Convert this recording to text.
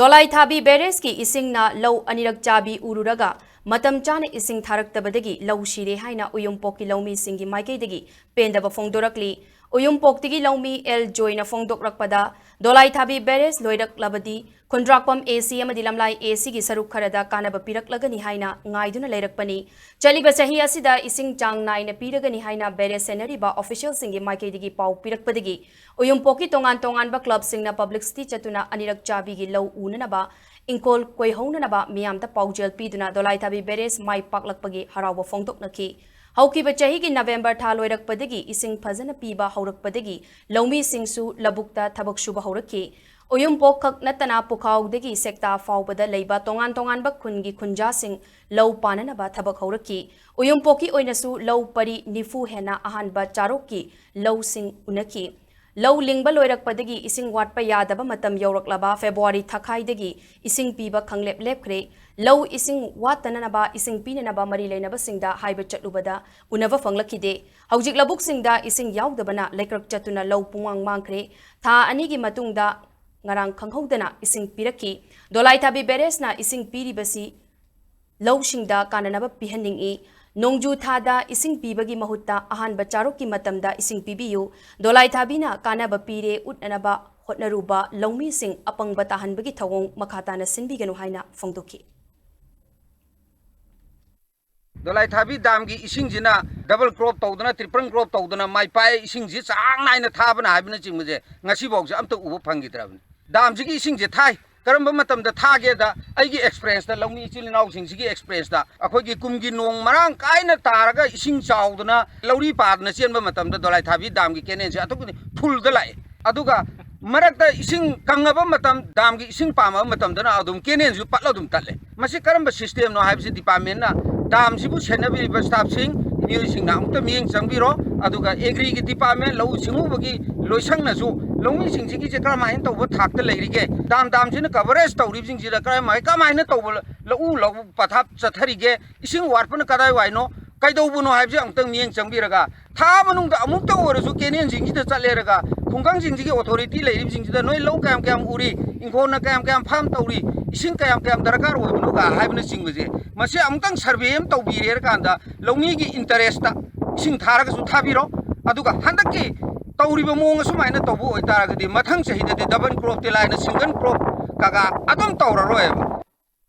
Dolai Thabi Bereski isingna low anirak chabi ururaga matam chana ising tharaktabadagi low shire haina uyumpoki Loumee singi maikaidagi pendaba fongdorakli uyumpokdagi Loumee el joina fongdokrakpada Dolai Thabi Beres loirak labadi Kundrakpam AC amadi lamlai AC gi saruk kharada kanaba piraklagani haina ngaiduna leirakpani chaliba chahi asida ising chang naina piragani haina Beres senariba official singi maikaidagi pau pirakpadagi uyumpoki tongan ba club singna publicity chatuna anirak chabi gi low unanaba Imphal koihonanaba miyamta paujel piduna Dolai Thabi Beres mai paklakpagi harawa fongdoknaki Haukiba chahigi November tha loirakpadagi ising phajana piba haurakpadagi Loumee singsu labukta thabak shuba haurakki Uyumpok khak natana pukhaudagi sekta faubada leiba tongan ba khungi khunja sing low pananaba thabak haurakki Uyumpoki oinasu low pari nifu hena ahanba charokki low sing unaki Low lingba loirakpadagi ising watpa yadaba matam yauraklaba February thakhaidagi ising piba khanglep lepkhre low ising watananaba ising pinanaba mari leinaba singda haiba chatlubada unava fanglakide haujik labuk singda ising yaudabana lekrak chatuna low puwang mangkhre tha anigi matungda ngarang khanghodana ising piraki Dolai Thabi Beres na ising piribasi low singda kananaba pihanningi Nongju thada ising pibagi mahutta ahan bacharok ki matamda ising pibiyu Dolai Thabi na kanaba pire utnanaba hotnaruba Loumee sing apang batahan bagi thawong makhatana sinbiganu haina fongdoki Dolai Thabi dam gi ising jina double crop tawdana triple crop tawdana mai pai ising ji chang naina thabana habina chingmuje ngasi bokje amta ubu phangidra dam ji gi ising je thai karamba matam da thage da aigi experience da Loumee chilinaw sing sigi experience da akhoi gi kumgi nong marang kaina taraga ising chawduna lauri padna chenba matam da Dolai Thabi dam gi kenen ja atukuni full da lai aduga marakta ising kangaba matam dam gi ising pama matam da na adum kenen ju patla dum talle masi karamba system no haibsi department na dam sibu senabi staff sing new sing na amta mieng changbiro aduga agri gi department lau singu bagi loisang na ju Loumee sing sigi je karama hin tawba thakta leirige dam sina coverage tawrib sing jira karama kamaina tawba lau pathap chatharige ising warpana kadai waino kaidawbuno haibje amtang mieng changbiraga tha manungda amukta orasu kenen sing jida chaleraga khungkang sing sigi authority leirib sing jida noi lau kam uri ingkhona kam farm tawri ising kam darakar oibno ga haibna singbaje mase amtang survey am tawbire kanda Loumee gi interest ta ising tharaga su thabiro aduga handaki tawriba mong sumaina tawbu oitaragadi mathang chahida de double crop te laina single crop kaga adum tawraroeba